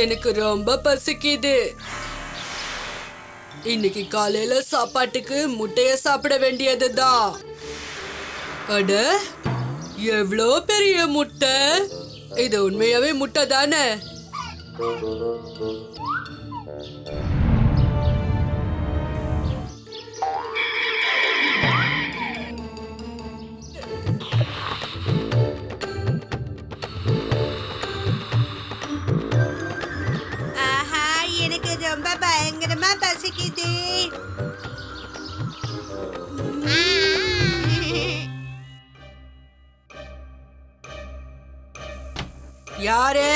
எனக்கு ரொம்ப பசிக்குது. இன்னைக்கு காலையில சாப்பாட்டுக்கு முட்டைய சாப்பிட வேண்டியதுதான். அட, எவ்வளோ பெரிய முட்டை! இது உண்மையாவே முட்டை தானே? எனக்கு ரொம்ப பயங்கரமா பசிக்குது. யாரு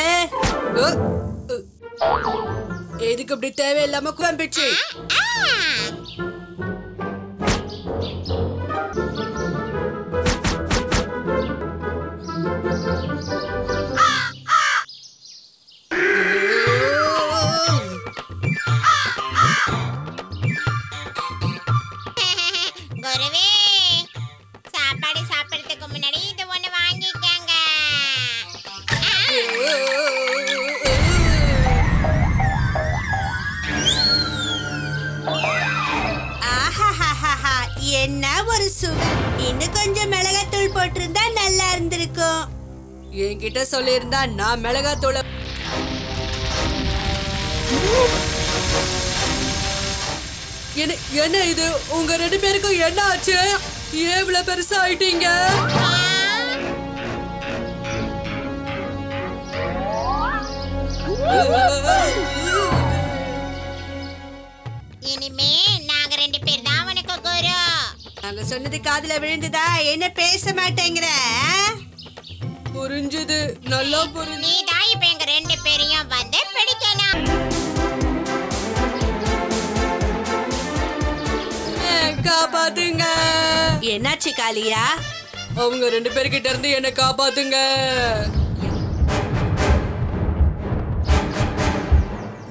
எதுக்கு இப்படி தேவையில்லாம குழம்பிச்சு? சாப்பாடு சாப்பிடறதுக்கு முன்னாடி இது ஒண்ணு வாங்கிக்கங்க. என்ன ஒரு சுவை! இன்னும் கொஞ்சம் மிளகாத்தூள் போட்டிருந்தா நல்லா இருந்திருக்கும். என்கிட்ட சொல்லியிருந்தா நான் மிளகாத்தூள். என்ன இது? உங்க 2 பேருக்கும் என்ன ஆச்சு? எவ்வளவு பெருசா ஆயிட்டீங்க? இனிமே நாங்க 2 பேர் தான் உனக்கு குரு. நாங்க சொன்னது காதுல விழுந்துதா? என்ன பேச மாட்டேங்கிற? புரிஞ்சது, நல்லா புரிஞ்சு. நீ தான் இப்ப எங்க 2 பேரையும் வந்து பிடிக்கணும். காப்பாத்துங்க. என்னாச்சு காளியா? அவங்க 2 பேர்கிட்ட இருந்து என்ன காப்பாத்துங்க.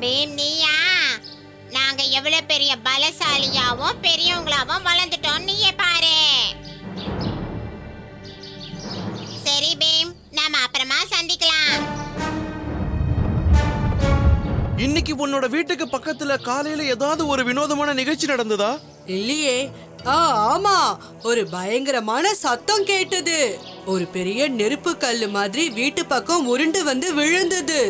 பீம், நீயா? நாங்க எவ்வளவு பெரிய பலசாலியாவும் பெரியவங்களாவும் வளர்ந்துட்டோம், நீயே பாரு. சரி பீம், நாம அப்புறமா சந்திக்கலாம். இன்னைக்கு உன்னோட வீட்டுக்கு பக்கத்துல காலையில ஏதாவது ஒரு வினோதமான நிகழ்ச்சி நடந்ததா? இல்லையே. ஆமா, ஒரு பயங்கரமான சத்தம் கேட்டது. ஒரு பெரிய நெருப்பு கல்லு மாதிரி வீட்டு பக்கம் உருண்டு வந்து விழுந்தது.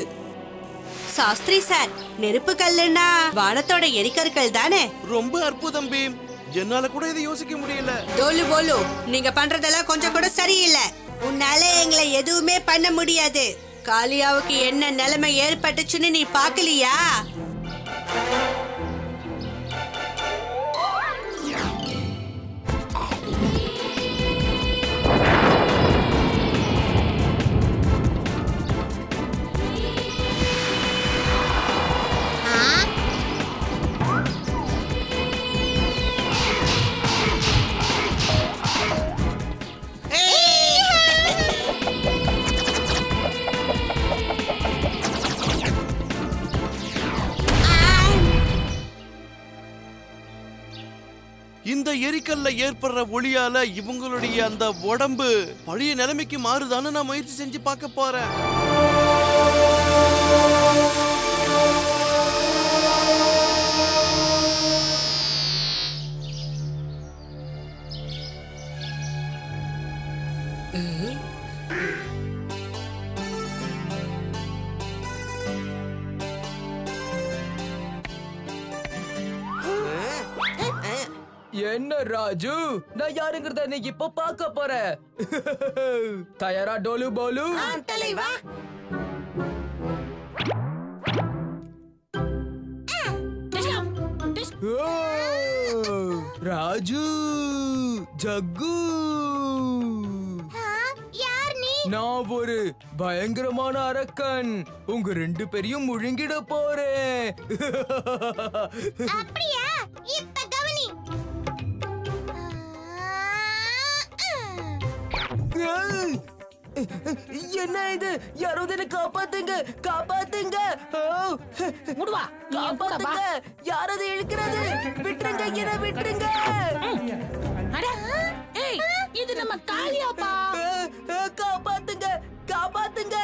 சாஸ்திரி சார், நெருப்பு கல்லுன்னா வானத்தோட எரிக்கற்கள் தானே? ரொம்ப அற்புதம் பீம். என்னால கூட இதை யோசிக்க முடியல. டோலு போலு, நீங்க பண்றதெல்லாம் கொஞ்சம் கூட சரியில்லை. உன்னால எங்களை எதுவுமே பண்ண முடியாது. காளியாவுக்கு என்ன நிலைமை ஏற்பட்டுச்சுன்னு நீ பாக்கலையா? இந்த எரிக்கல்ல ஏற்படுற ஒளியால இவங்களுடைய அந்த உடம்பு பழைய நிலைமைக்கு மாறுதான்னு நான் முயற்சி செஞ்சு பார்க்க போறேன். என்ன ராஜு, நான் யாருங்கிறத நீ இப்ப பார்க்க போற. தயாரா டோலு போலு? தலைவா, ராஜு, ஜக்கு, நான் ஒரு பயங்கரமான அரக்கன். உங்க 2 பேரையும் முழுங்கிட போறேன். அப்படியா? இப்ப கவனி. என்ன இது? யாராவது என்ன காப்பாத்துங்க, காப்பாத்துங்க. முடுவா, காப்பாத்துங்க. யாராவது இழுக்கிறது? விட்டுருங்க, என்ன விட்டுருங்க. ஏய், இது நம்ம காளியாப்பா. காப்பாத்துங்க, காப்பாத்துங்க.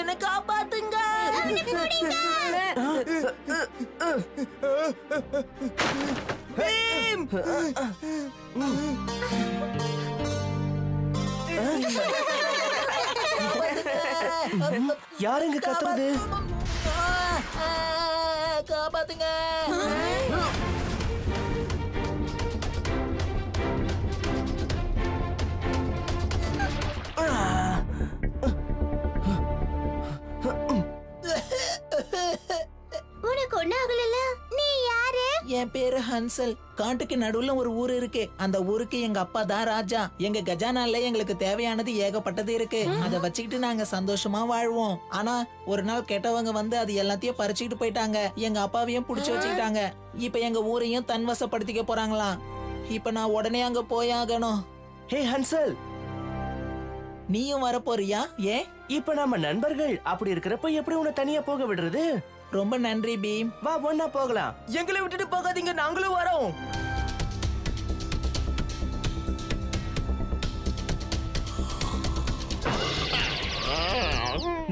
என்ன காப்பாத்துங்க. பீம்! யாருங்க கத்துறது? காப்பாத்துங்க. உனக்கு ஒண்ணு ஆகல. நீ யாரு? என் பேரு ஹன்சல். காட்டுக்கு நடுவுல ஒரு ஊர் இருக்கு. அந்த ஊருக்கு எங்க அப்பா தான் ராஜா. எங்க கஜானால எங்களுக்கு தேவையானது ஏகப்பட்டது இருக்கு. அதை வச்சுக்கிட்டு நாங்க சந்தோஷமா வாழ்வோம். ஆனா ஒரு நாள் கெட்டவங்க வந்து அது எல்லாத்தையும் பறிச்சுக்கிட்டு போயிட்டாங்க. எங்க அப்பாவையும் புடிச்சு வச்சுக்கிட்டாங்க. இப்ப எங்க ஊரையும் தன்வசப்படுத்திக்க போறாங்களாம். இப்ப நான் உடனே அங்க போயாகணும். ஹே ஹன்சல், நீயும் வர போறியா? ஏன்? இப்ப நாம நண்பர்கள். அப்படி இருக்கிறப்ப எப்படி உன்னை தனியா போக விடுறது? ரொம்ப நன்றி பீம். வா ஒன்னா போகலாம். எங்களை விட்டுட்டு போகாதீங்க, நாங்களும் வரோம்.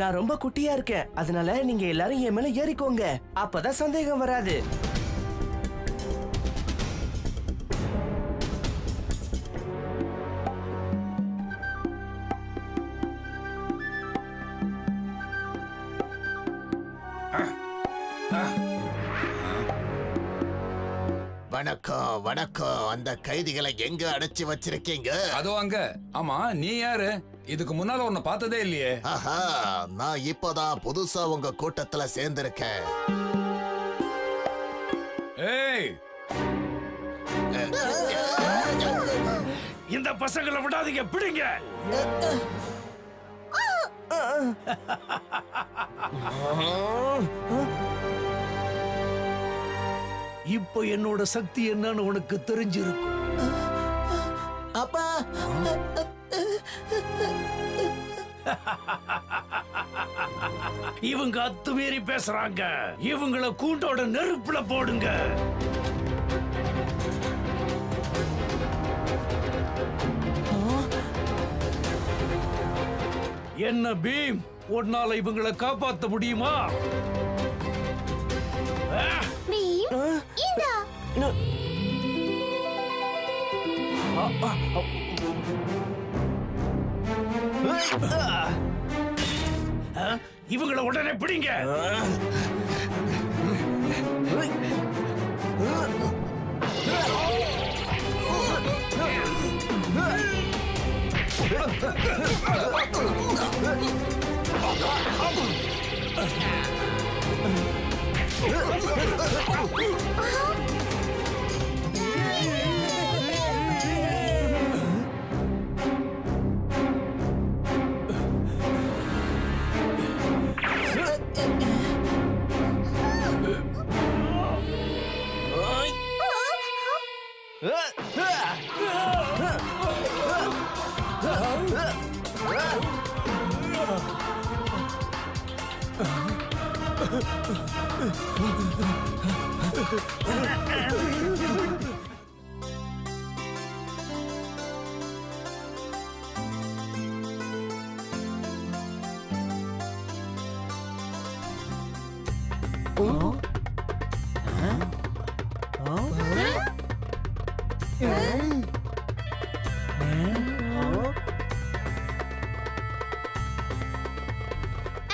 நான் ரொம்ப குட்டியா இருக்கேன், அதனால நீங்க எல்லாரும் என் மேல ஏறிக்கோங்க. அப்பதான் சந்தேகம் வராது. வணக்கம் வணக்கம். அந்த கைதிகளை எங்க அடைச்சு வச்சிருக்கீங்க? அதோ அங்க. ஆமா, நீ யாரு? இதுக்கு முன்னால உன்னை பார்த்ததே இல்லையே. ஆஹா, நான் இப்பதான் புதுசா உங்க கூட்டத்துல சேர்ந்திருக்கேன். ஏய், இந்த பசங்களை விடாதீங்க, பிடிங்க. இப்போ என்னோட சக்தி என்னன்னு உனக்கு தெரிஞ்சிருக்கும். அப்பா, இவங்க அத்துமீறி பேசுறாங்க. இவங்கள கூண்டோட நெருப்புல போடுங்க. என்ன பீம், உன்னால இவங்களை காப்பாத்த முடியுமா? இவங்களை உடனே பிடிங்க.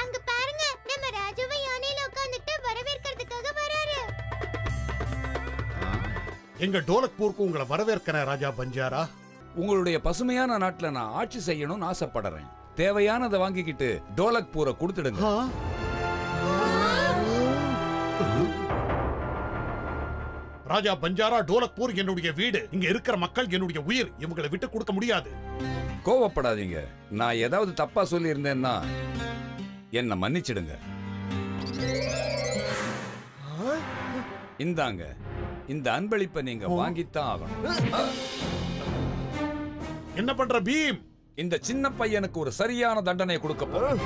அங்க பாருங்க, நம்ம ராஜுவை யானையில உட்கார்ந்துட்டு வரவேற்கிறதுக்காக வராரு. எங்க டோலக்பூருக்கு உங்களை வரவேற்கிறேன் ராஜா பஞ்சாரா. உங்களுடைய பசுமையான நாட்டுல நான் ஆட்சி செய்யணும்னு ஆசைப்படுறேன். தேவையானதை வாங்கிக்கிட்டு டோலக்பூரை கொடுத்துடுங்க. ராஜா பஞ்சாரா, டோலக்பூர் என்னுடைய வீடு. இங்க இருக்கிற மக்கள் என்னுடைய உயிர். இவங்களை விட்டு கொடுக்க முடியாது. கோவப்படாதீங்க. நான் ஏதாவது தப்பா சொல்லி இருந்தேன்னா என்ன மன்னிச்சிடுங்க. இந்தாங்க, இந்த அன்பளிப்பை நீங்க வாங்கித்தான் ஆகணும். என்ன பண்ற பீம்? இந்த சின்ன பையனுக்கு ஒரு சரியான தண்டனை கொடுக்க போறேன்.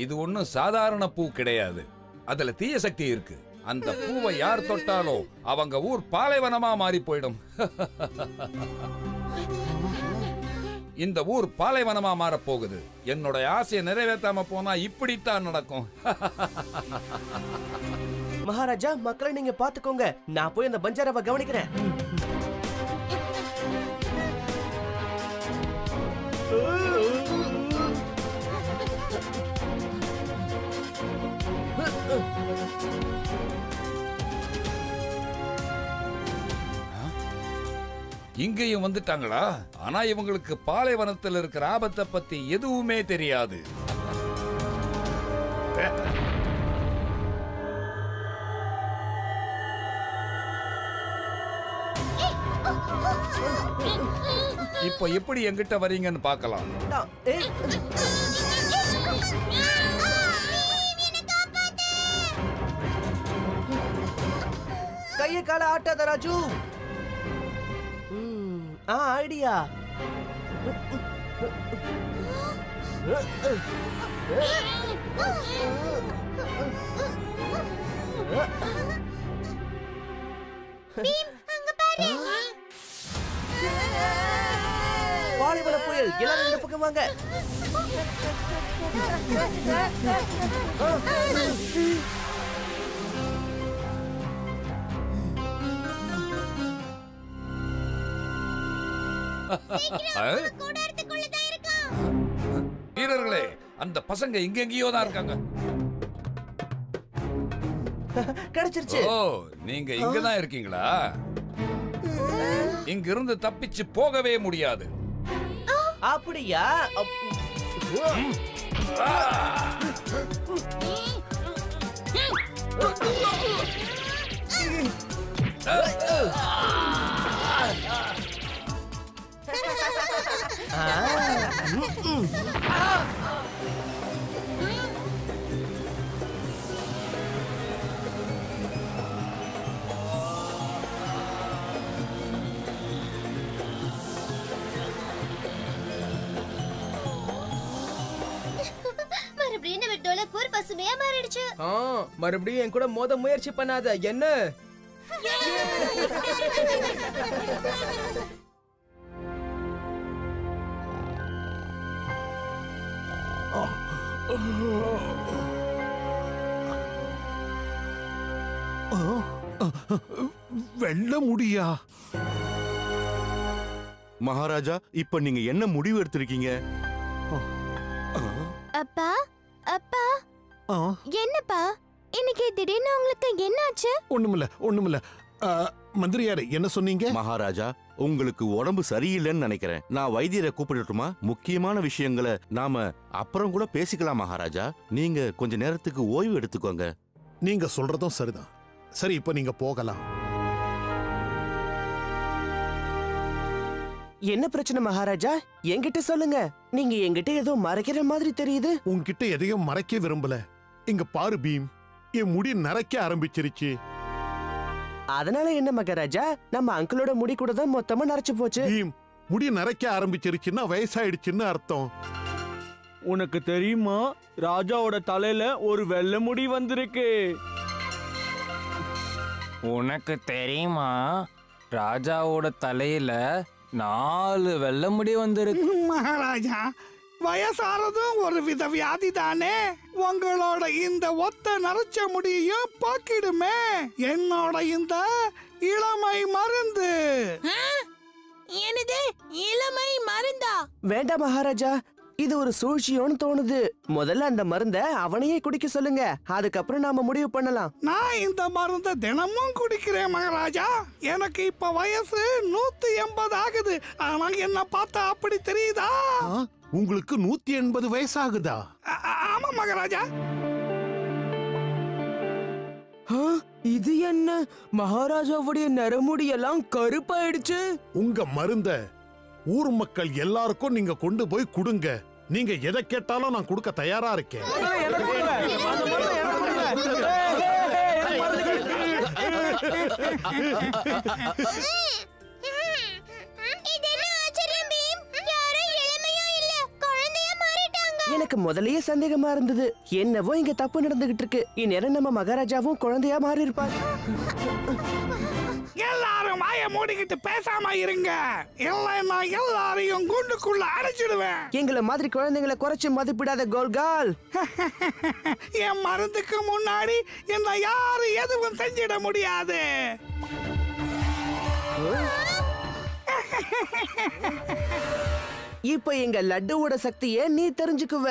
இது ஒண்ணும் சாதாரண பூ கிடையாது. அதுல தீய சக்தி இருக்கு. அந்த பூவை யார் தொட்டாலோ அவங்க ஊர் பாலைவனமா மாறி போயிடும். இந்த ஊர் பாலைவனமா மாற போகுது. என்னோட ஆசையை நிறைவேற்றாம போனா இப்படித்தான் நடக்கும். மகாராஜா, மக்களை நீங்க பாத்துக்கோங்க. நான் போய் அந்த பஞ்சாராவை கவனிக்கிறேன். இங்கேயும் வந்துட்டாங்களா? ஆனா இவங்களுக்கு பாலைவனத்தில் இருக்கிற ஆபத்தை பத்தி எதுவுமே தெரியாது. இப்ப எப்படி எங்கிட்ட வரீங்கன்னு பார்க்கலாம். கைய கால ஆட்டாத ராஜு. ஐடியா. பாலைவன புயல், எல்லாரும் இந்த பக்கம் வாங்க. வீரர்களே, அந்த பசங்க இங்கெங்கேயோ தான் இருக்காங்க. கிடைச்சிருச்சு. ஓ, நீங்க இங்கதான் இருக்கீங்களா? இங்க இருந்து தப்பிச்சு போகவே முடியாது. அப்படியா? மறுபடியும் நம்ம டோலக்பூர் பசுமையா மாறிடுச்சு. மறுபடியும் என் கூட மோத முயற்சி பண்ணாத என்ன? வெல்ல முடியா? மகாராஜா, இப்ப நீங்க என்ன முடிவு எடுத்திருக்கீங்க? அப்பா அப்பா, என்னப்பா இன்னைக்கு திடீர்னு உங்களுக்கு என்னாச்சு? ஒண்ணுமில்ல. மந்திரியாரே, என்ன சொன்னீங்க? மகாராஜா, உங்களுக்கு உடம்பு சரியில்லைன்னு நினைக்கிறேன். நான் வைத்தியரை கூப்பிடட்டுமா? முக்கியமான விஷயங்களை நாம அப்புறம் கூட பேசிக்கலாம் மகாராஜா. நீங்க கொஞ்ச நேரத்துக்கு ஓய்வு எடுத்துக்கோங்க. நீங்க சொல்றதும் சரிதான். சரி, இப்ப நீங்க போகலாம். என்ன பிரச்சனை மகாராஜா? என்கிட்ட சொல்லுங்க. நீங்க என்கிட்ட ஏதோ மறைக்கிற மாதிரி தெரியுது. உன்கிட்ட எதையும் மறைக்க விரும்பல. இங்க பாரு பீம், என் முடி நரைக்க ஆரம்பிச்சிருச்சு. அதனால என்ன மகாராஜா, நம்ம அங்கிளோட முடி கூட தான் மொத்தமா நரைச்சு போச்சு. பீம், முடி நரைக்க ஆரம்பிச்சிருச்சுன்னா வயசாயிடுச்சுன்னு அர்த்தம். உனக்கு தெரியுமா, ராஜாவோட தலையில ஒரு வெள்ளை முடி வந்திருக்கு. உனக்கு தெரியுமா, ராஜாவோட தலையில 4 வெள்ளை முடி வந்திருக்கு. மகாராஜா, வயசானதும் ஒரு வித வியாதி தானே. உங்களோட இந்த ஒத்த நரைச்ச முடியையும் பாக்கிடுமே என்னோட இந்த இளமை மருந்து. என்னது இளமை மருந்தா? வேண்டாம் மகாராஜா, இது ஒரு சூழ்ச்சியோன்னு தோணுது. முதல்ல அந்த மருந்த அவனையே குடிக்க சொல்லுங்க, அதுக்கப்புறம் நாம முடிவு பண்ணலாம். நான் இந்த மருந்த தினமும் குடிக்கிறேன் மகாராஜா. எனக்கு இப்ப வயசு 180 ஆகுது. ஆனா என்ன பார்த்தா அப்படி தெரியுதா? உங்களுக்கு 180 வயசாகுதா? ஆமா மகாராஜா. இது என்ன, மகாராஜாவுடைய நரமுடியெல்லாம் கருப்பாயிடுச்சு. உங்க மருந்த ஊர் மக்கள் எல்லாருக்கும் நீங்க கொண்டு போய் கொடுங்க. நீங்க எதை கேட்டாலும் நான் கொடுக்க தயாரா இருக்கேன். எனக்கு முதல்லயே சந்தேகமா இருந்தது. என்னவோ இங்க தப்பு நடந்துகிட்டு இருக்கு. இந்நேரம் நம்ம மகாராஜாவும் குழந்தையா மாறி இருப்பாங்க. எல்லாரும் வாய மூடிக்கிட்டு பேசாம இருங்க. இல்லைன்னா எல்லாரையும் குண்டுக்குள்ள அடைச்சிடுவேன். எங்களை மாதிரி குழந்தைங்களை குறைச்சு மதிப்பிடாத கோல்கால். என் மருந்துக்கு முன்னாடி என்ன யாரும் எதுவும் செஞ்சிட முடியாது. இப்ப எங்க லட்டுவோட சக்தியை நீ தெரிஞ்சுக்குவ.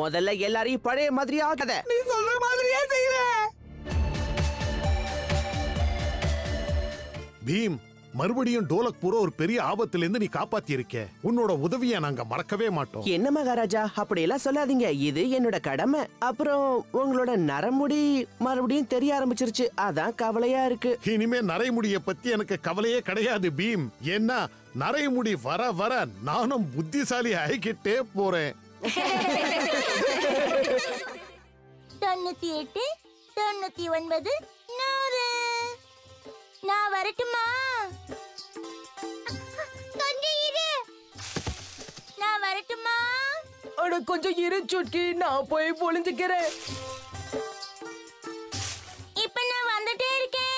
முதல்ல எல்லாரையும் பழைய மாதிரி ஆகாத. நீ சொல்ற மாதிரியே செய்யறேன். பீம், மறுபடியும் டோலக்பூரை ஒரு பெரிய ஆபத்துல இருந்து நீ காப்பாத்தி இருக்க. உன்னோட உதவியை நாங்க மறக்கவே மாட்டோம். என்ன மகாராஜா, அப்படியெல்லாம் சொல்லாதீங்க. இது என்னோட கடமை. அப்புறம் உங்களோட நரமுடி மறுபடியும் தெரிய ஆரம்பிச்சிருச்சு. அதான் கவலையா இருக்கு. இனிமே நரைமுடிய பத்தி எனக்கு கவலையே கிடையாது பீம். ஏன்னா நரைமுடி வர வர நானும் புத்திசாலி ஆகிக்கிட்டே போறேன். 98, 99, 100. நான் வரட்டுமா? கொஞ்சம் இரு. நான் வரட்டுமா? அட கொஞ்சம் இரு சுட்கி, நான் போய் ஒளிஞ்சுக்கிறேன். இப்ப நான் வந்துட்டே இருக்கேன்.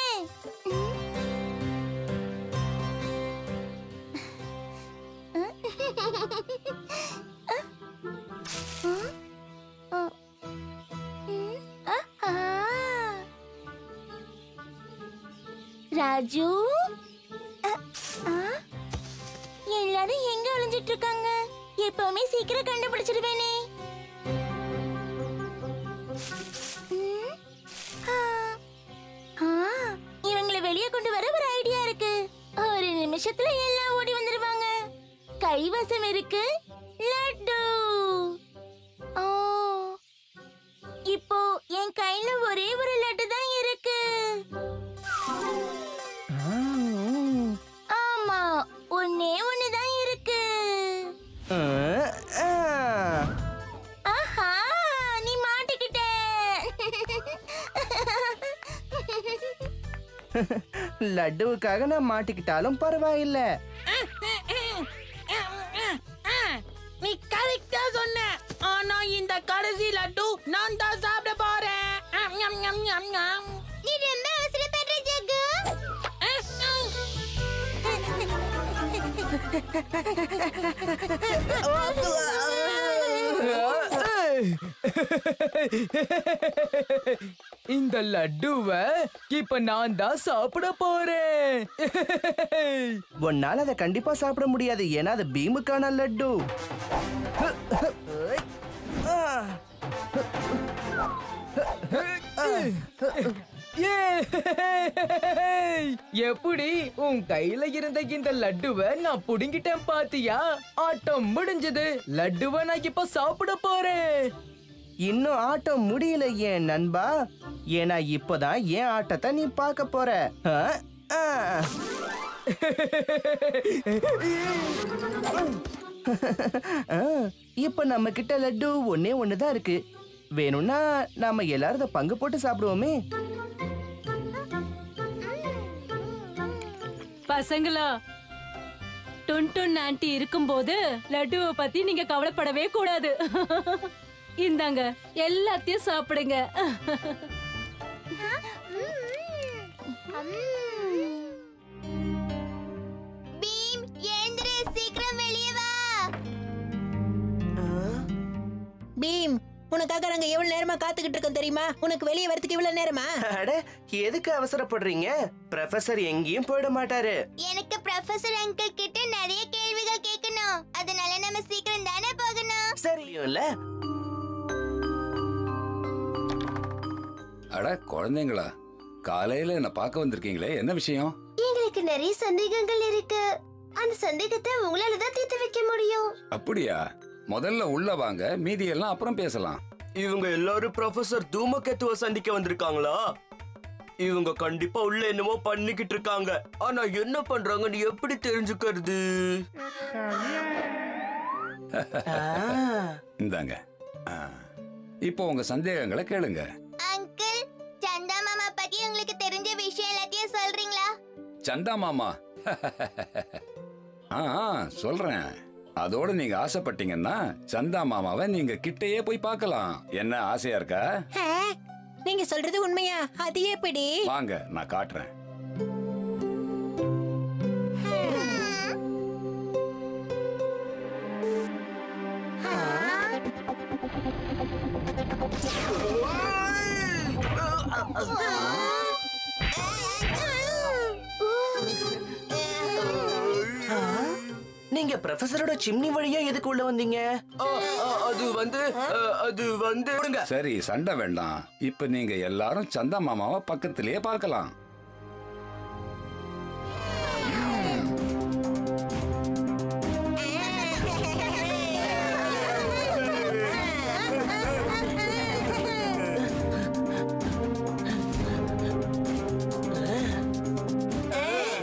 ராஜு, எல்லாரும் எங்க ஒளிஞ்சிட்டு இருக்காங்க? எப்பவுமே சீக்கிரம் கண்டுபிடிச்சிடுவேனே. இவங்களை வெளியே கொண்டு வர ஒரு ஐடியா இருக்கு. ஒரு நிமிஷத்துல எல்லாம் ஓடி வந்துருவாங்க. கைவசம் இருக்கு லட்டு. இப்போ என் கையில ஒரே ஒரு லட்டு தான் இருக்கு. ஆமா, ஒன்னே ஒண்ணுதான் இருக்கு. ஆஹா, நீ மாட்டிக்கிட்ட. லட்டுவுக்காக நான் மாட்டிக்கிட்டாலும் பரவாயில்ல. நீ கரெக்டா சொன்ன. ஆனா இந்த கடைசி லட்டு நான் தான் சாப்பிட போறேன். நீ ரொம்ப அவசரப்படுற ஜக்கு. இந்த லட்டுவை இப்ப நான் தான் சாப்பிட போறேன். உன்னால அதை கண்டிப்பா சாப்பிட முடியாது. ஏன்னா அது பீமுக்கான லட்டு. எப்படி உன் கையில இருந்த இந்த லட்டுவை நான் புடுங்கிட்டேன் பாத்தியா? ஆட்டம் முடிஞ்சது. லட்டுவை நான் இப்ப சாப்பிட போறேன். இன்னும் ஆட்டம் முடியல ஏன் நண்பா? ஏன்னா இப்பதான் ஏன் ஆட்டத்தை நீ பார்க்க போற. இப்ப நம்ம கிட்ட லட்டு ஒன்னே ஒண்ணுதான் இருக்கு. வேணும்னா நாம எல்லாரும் பங்கு போட்டு சாப்பிடுவோமே. பசங்களா, டுன் ஆண்டி இருக்கும்போது லட்டுவை பத்தி நீங்க கவலைப்படவே கூடாது. இந்தாங்க, எல்லாத்தையும் சாப்பிடுங்க. பீம், எழுந்திரு, சீக்கிரம் வெளியே வா. பீம், உனக்காக நாங்க எவ்வளவு நேரமா காத்துக்கிட்டு இருக்கோம் தெரியுமா? உனக்கு வெளியே வரதுக்கு இவ்வளவு நேரமா? அட, எதுக்கு அவசரப்படுறீங்க? ப்ரொஃபசர் எங்கேயும் போயிட மாட்டாரு. எனக்கு ப்ரொஃபசர் அங்கிள் கிட்ட நிறைய கேள்விகள் கேட்கணும். அதனால நம்ம சீக்கிரம் தானே போகணும். சரியில்ல. அட குழந்தைங்களா, காலையில என்ன பார்க்க வந்திருக்கீங்களே, என்ன விஷயம்? எங்களுக்கு நிறைய சந்தேகங்கள் இருக்கு. அந்த சந்தேகத்தை உங்களால தான் தீர்த்து வைக்க முடியும். அப்படியா? முதல்ல உள்ள வாங்க, மீதி எல்லாம் அப்புறம் பேசலாம். இவங்க எல்லாரும் ப்ரொஃபசர் தூமகேத்துவ சந்திக்க வந்திருக்காங்களா? இவங்க கண்டிப்பா உள்ள என்னமோ பண்ணிக்கிட்டு இருக்காங்க. ஆனா என்ன பண்றாங்கன்னு எப்படி தெரிஞ்சுக்கிறது? இந்தாங்க. இப்போ உங்க சந்தேகங்களை கேளுங்க. அங்கிள், சந்தா மாமா பத்தி உங்களுக்கு தெரிஞ்ச விஷயம் எல்லாத்தையும் சொல்றீங்களா? சந்தா மாமா? சொல்றேன். அதோட நீங்க ஆசைப்பட்டீங்கன்னா சந்தா மாமாவை நீங்க கிட்டயே போய் பார்க்கலாம். என்ன ஆசையா இருக்கா? நீங்க சொல்றது உண்மையா? அது எப்படி? வாங்க, நான் காட்டுறேன். நீங்க ப்ரொஃபசரோட சிம்னி வழியா எதுக்கு உள்ள வந்தீங்க? அது வந்து சரி, சண்டை வேண்டாம். இப்ப நீங்க எல்லாரும் சந்தா மாமாவை பக்கத்திலேயே பார்க்கலாம்.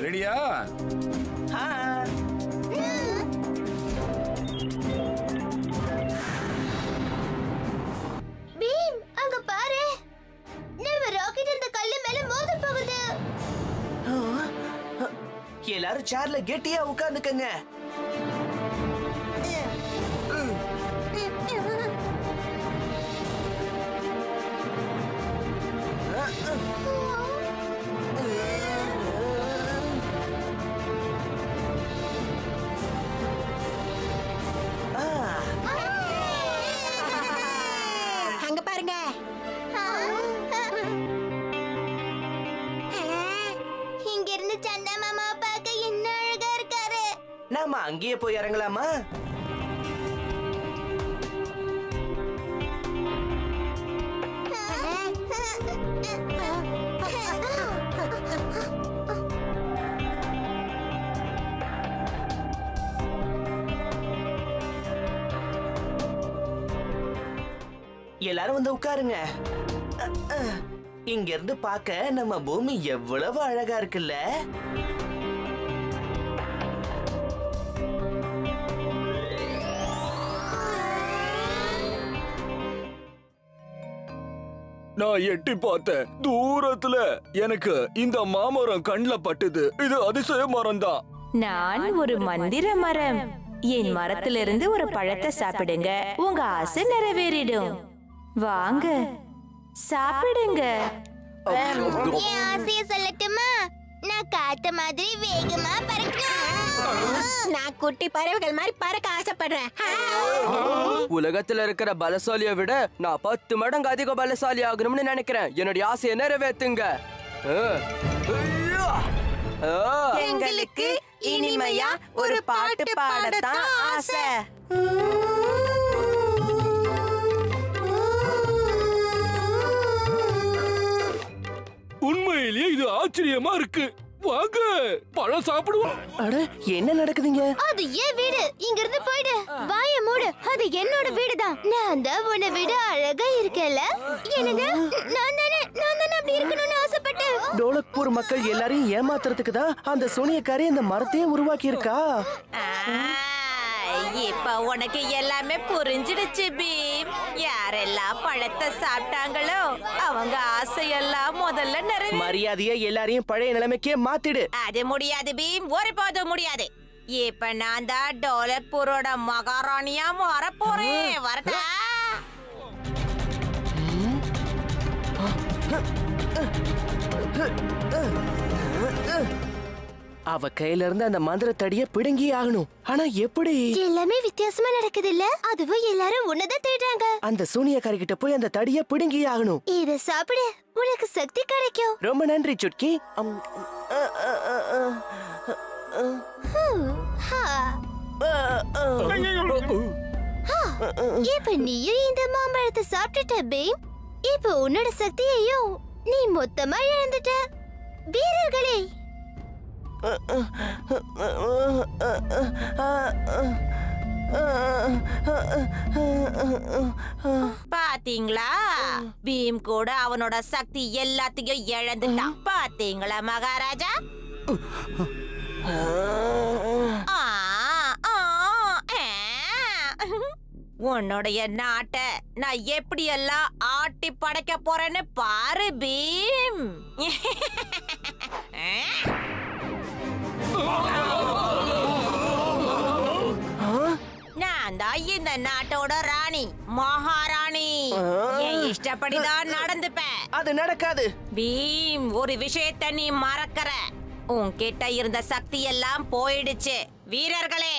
ரெடியா? எல்லாரும் சேர்ல கெட்டியா உட்கார்ந்துக்கங்க. அங்க பாருங்க. இங்க இருந்து சந்தா மாமா பார்க்க என்ன அழகா இருக்காரு. நாம அங்கேயே போய் இறங்கலாமா? எல்லாரும் வந்து உட்காருங்க. இங்க இருந்து பார்க்க நம்ம பூமி எவ்வளவு அழகா இருக்குல்ல? நான் எட்டி பார்த்தேன். தூரத்துல எனக்கு இந்த மாமரம் கண்ணுல பட்டுது. இது அதிசய மரம் தான். நான் ஒரு மந்திர மரம். என் மரத்திலிருந்து ஒரு பழத்தை சாப்பிடுங்க, உங்க ஆசை நிறைவேறிடும். வாங்க, சாப்பிடுங்க. என் ஆசைய சொல்லட்டுமா? நான் காத்த மாதிரி வேகமா பறக்கணும். நான் குட்டி பறவைகள் மாதிரி பறக்க ஆசைப்படுறேன். உலகத்துல இருக்கிற பலசாலியை விட நான் 10 மடங்கு அதிக பலசாலி ஆகணும்னு நினைக்கிறேன். என்னுடைய ஆசையை நிறைவேத்துங்க. எங்களுக்கு இனிமையா ஒரு பாட்டு பாடத்தான் ஆசை. உண்மையிலேயே இது ஆச்சரியமா இருக்கு. வாங்க, பழம் சாப்பிடுவோம். அட, என்ன நடக்குதுங்க? அது ஏன் வீடு. இங்க இருந்து போயிடு. வாய மூடு. அது என்னோட வீடு தான். நான் தான் உன்னை விட அழகா இருக்கேன்ல. என்னது? நான் தானே அப்படி இருக்கணும்னு ஆசைப்பட்டேன். டோலக்பூர் மக்கள் எல்லாரையும் ஏமாத்துறதுக்கு தான் அந்த சோனியக்காரி அந்த மரத்தையே உருவாக்கி இருக்கா. இப்ப உனக்கு எல்லாமே புரிஞ்சிடுச்சு பீம். யாரெல்லாம் பழத்தை சாப்பிட்டாங்களோ அவங்க ஆசையெல்லாம் முதல்ல நிறைவே. மரியாதையா எல்லாரையும் பழைய நிலைமைக்கே மாத்திடு. அது முடியாது பீம், ஒருபோதும் முடியாது. இப்ப நான் தான் டோலக்பூரோட மகாராணியா மாற போறேன். வரட்டா? அவ கையில இருந்து அந்த மந்திர தடிய பிடுங்கி ஆகணும். ஆனா எப்படி? எல்லாமே வித்தியாசமா நடக்குது இல்ல? அதுவும் எல்லாரும் உன்னதான் தேடுறாங்க. அந்த சூனியக்காரி கிட்ட போய் அந்த தடிய பிடுங்கி ஆகணும். இத சாப்பிடு, உனக்கு சக்தி கிடைக்கும். ரொம்ப நன்றி சுட்கி. இப்ப நீயும் இந்த மாம்பழத்தை சாப்பிட்டுட்ட பீம். இப்ப உன்னோட சக்தியையும் நீ மொத்தமா இழந்துட்ட. வீரர்களே, பாத்தீங்களா, பீம் கூட அவனோட சக்தி எல்லாத்தையும் இழந்துட்டான். பாத்தீங்களா மகாராஜா? உன்னுடைய நாட்டை நான் எப்படி எல்லாம் ஆட்டி படைக்க போறேன்னு பாரு பீம். நான் தான் இந்த நாட்டோட ராணி, மகாராணி. என் இஷ்டப்படிதான் நடந்துப்பேன். அது நடக்காது பீம். ஒரு விஷயத்தை நீ மறக்கற. உன்கிட்ட இருந்த சக்தி எல்லாம் போயிடுச்சு. வீரர்களே,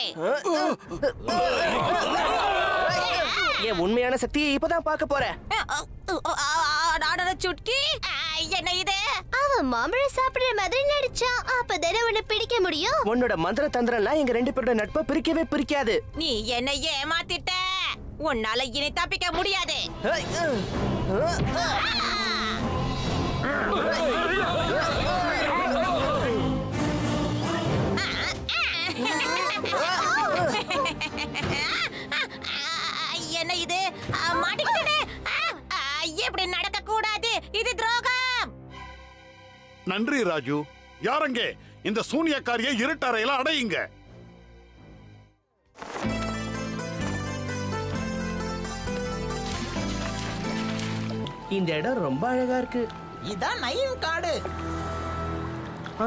என் உண்மையான சக்தியை இப்பதான் பார்க்க போறேன். சுட்கி, என்ன இது? அவன் மாம்பழம் சாப்பிடுற மாதிரி நடிச்சான். அப்பதானே உன்னை பிடிக்க முடியும். உன்னோட மந்திர தந்திரம்லாம் எங்க 2 பேரோட நட்பை பிரிக்கவே பிரிக்காது. நீ என்ன ஏமாத்திட்ட. உன்னால இனி தப்பிக்க முடியாது. என்ன இது? மாட்டிக்கிட்டே. இப்படி நடக்க கூடாது. இது துரோகம். நன்றி ராஜு. யாரங்கே இந்த சூனியக்காரியை இருட்டறையில அடையுங்க. இந்த இடம் ரொம்ப அழகா இருக்கு. இதான் நைன் காடு.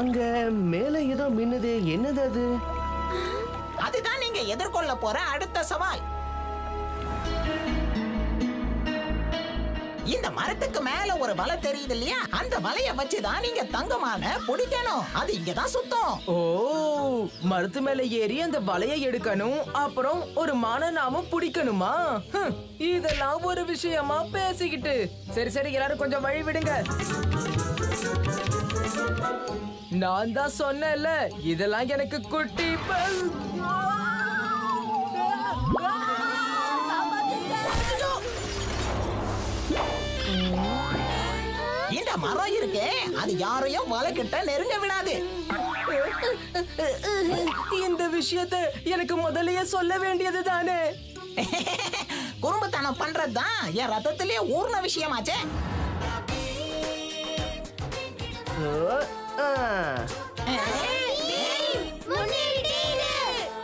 அங்க மேல ஏதோ மின்னுது. என்னது அது? அதுதான் நீங்க எதிர்கொள்ள போற அடுத்த சவால். இந்த மரத்துக்கு மேல ஒரு வலை தெரியுது இல்லையா? அந்த வலைய வச்சுதான் நீங்க தங்கமான பிடிக்கணும். அது இங்கதான் சுத்தம். ஓ, மரத்து மேல ஏறி அந்த வலையை எடுக்கணும். அப்புறம் ஒரு மான நாம பிடிக்கணுமா? இதெல்லாம் ஒரு விஷயமா பேசிக்கிட்டு. சரி சரி, எல்லாரும் கொஞ்சம் வழி விடுங்க. நான் தான் சொன்னேன்ல, இதெல்லாம் எனக்கு குட்டி இந்த மரம் இருக்கே, அது யாரையும் வலைக்கிட்ட நெருங்க விடாது. இந்த விஷயத்தை எனக்கு முதல்லயே சொல்ல வேண்டியது தானே. குறும்புத்தனம் பண்றதுதான் என் ரத்தத்திலே ஊர்ன விஷயமாச்சே.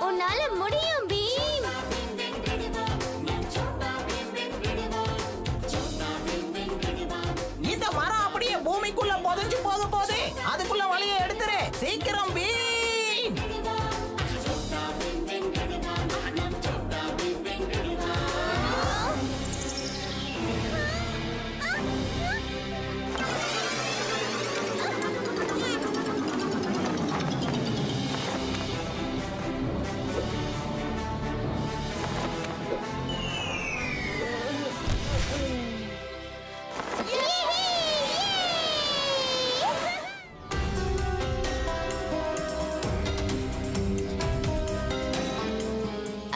உன்னால முடியும் பீம். இந்த மரம் அப்படியே பூமிக்குள்ள புதைஞ்சு போகுது. அதுக்குள்ள வலையை எடுத்துரு சீக்கிரம் பீம்.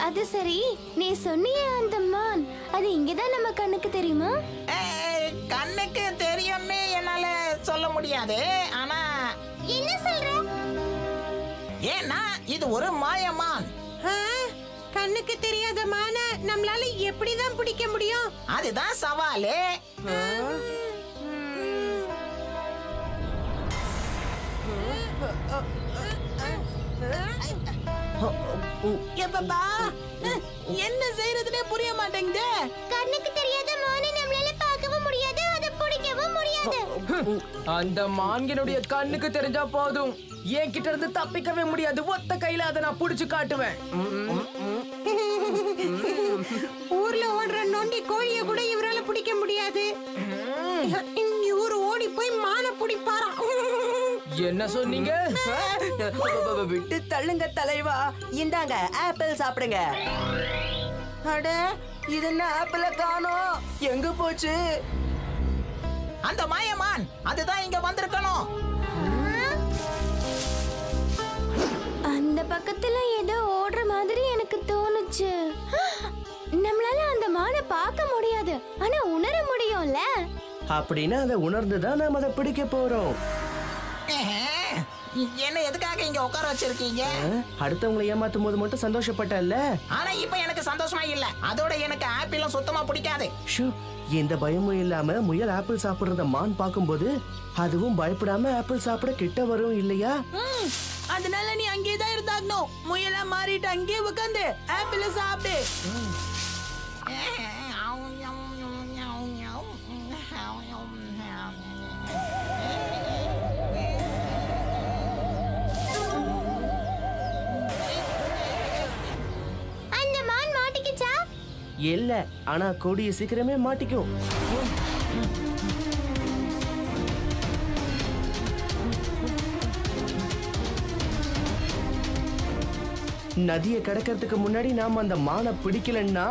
அது சரி, நீ சொன்னியே அந்த மான், அது இங்கதான் நம்ம கண்ணுக்கு தெரியுமா? கண்ணுக்கு தெரியும்னு என்னால சொல்ல முடியாது. ஆனா என்ன சொல்ற? ஏன்னா இது ஒரு மாயமான். கண்ணுக்கு தெரியாத மான நம்மளால எப்படிதான் பிடிக்க முடியும்? அதுதான் சவாலே. என்ன செய்யறதுனே புரிய மாட்டேங்குது. கண்ணுக்கு தெரியாத மானை நம்மளால பார்க்கவும் முடியாது, அதை பிடிக்கவும் முடியாது. அந்த மான்களுடைய கண்ணுக்கு தெரிஞ்சா போதும், என்கிட்ட இருந்து தப்பிக்கவே முடியாது. ஒத்த கையில அதை நான் புடிச்சு காட்டுவேன். ஊர்ல ஓடுற நொண்டி கோழிய கூட இவரால பிடிக்க முடியாது. இவரு ஓடி போய் மான பிடிப்பாராம். என்ன சொன்னீங்க? விட்டு தள்ளுங்க தலைவா. இந்தாங்க ஆப்பிள் சாப்பிடுங்க. அட, இது என்ன ஆப்பிள காணோம்? எங்க போச்சு? அந்த மாயமான் அதுதான் இங்க வந்திருக்கணும். அந்த பக்கத்துல ஏதோ ஓடுற மாதிரி எனக்கு தோணுச்சு. நம்மளால அந்த மானை பார்க்க முடியாது, ஆனா உணர முடியும்ல. அப்படின்னா அதை உணர்ந்துதான் நாம அதை பிடிக்க போறோம். என்ன எதுக்காக இங்க உட்கார வச்சிருக்கீங்க? அடுத்தவங்களை ஏமாத்தும் போது மட்டும் சந்தோஷப்பட்டல்ல. ஆனா இப்ப எனக்கு சந்தோஷமா இல்ல. அதோட எனக்கு ஆப்பிளும் சுத்தமா பிடிக்காது. ஷூ, எந்த பயமும் இல்லாம முயல் ஆப்பிள் சாப்பிடுறத மான் பாக்கும்போது அதுவும் பயப்படாம ஆப்பிள் சாப்பிட கிட்ட வரும் இல்லையா? அதனால நீ அங்கேயே தான் இருந்தாகணும். முயலா மாறிட்டு அங்கேயே உட்காந்து ஆப்பிள் சாப்பிடு. அந்த மான் மாட்டிக்கிச்சா? இல்ல, ஆனா கூடிய சீக்கிரமே மாட்டிக்கும். நதியை கடக்கிறதுக்கு முன்னாடி நாம அந்த மானை பிடிக்கலன்னா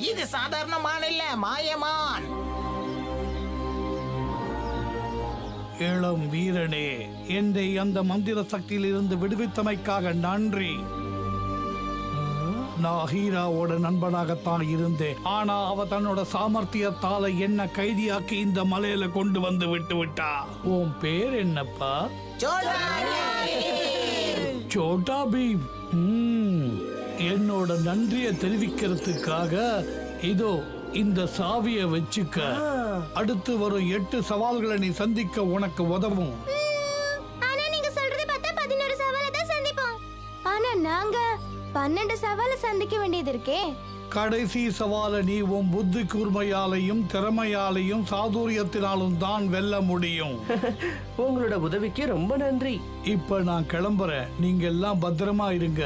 இது சாதாரண மான் இல்ல, மாயமான். இளம் வீரனே, என்னை அந்த மந்திர சக்தியில் இருந்து விடுவித்தமைக்காக நன்றி. நான் ஹீராவோட நண்பனாகத்தான் இருந்தேன். ஆனா அவ தன்னோட சாமர்த்தியத்தால என்ன கைதியாக்கி இந்த மலையில கொண்டு வந்து விட்டு விட்டா. உன் பேர் என்னப்பா? சோட்டா பீம். என்னோட நன்றியை தெரிவிக்கிறதுக்காக இதோ இந்த சாவிய வச்சுக்க. அடுத்து வரும் 8 சவால்களை நீ சந்திக்க உனக்கு உதவும். ஆனா நீங்க சொல்றது பார்த்தா 11 சவாலை தான் சந்திப்போம். ஆனா நாங்க 12 சவாலை சந்திக்க வேண்டியது இருக்கே. கடைசி சவாலை நீ உன் புத்தி கூர்மையாலையும் திறமையாலையும் சாதுரியத்தினாலும் தான் வெல்ல முடியும். உங்களோட உதவிக்கு ரொம்ப நன்றி. இப்ப நான் கிளம்புறேன். நீங்க எல்லாம் பத்திரமா இருங்க.